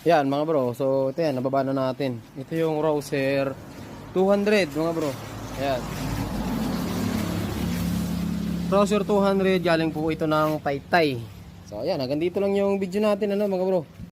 Yan mga bro. So ito yan, nababa na natin. Ito yung Rouser 200 mga bro. Ayan. Rouser 200, galing po ito ng Taytay. So ayan, hanggang dito lang yung video natin ano mga bro.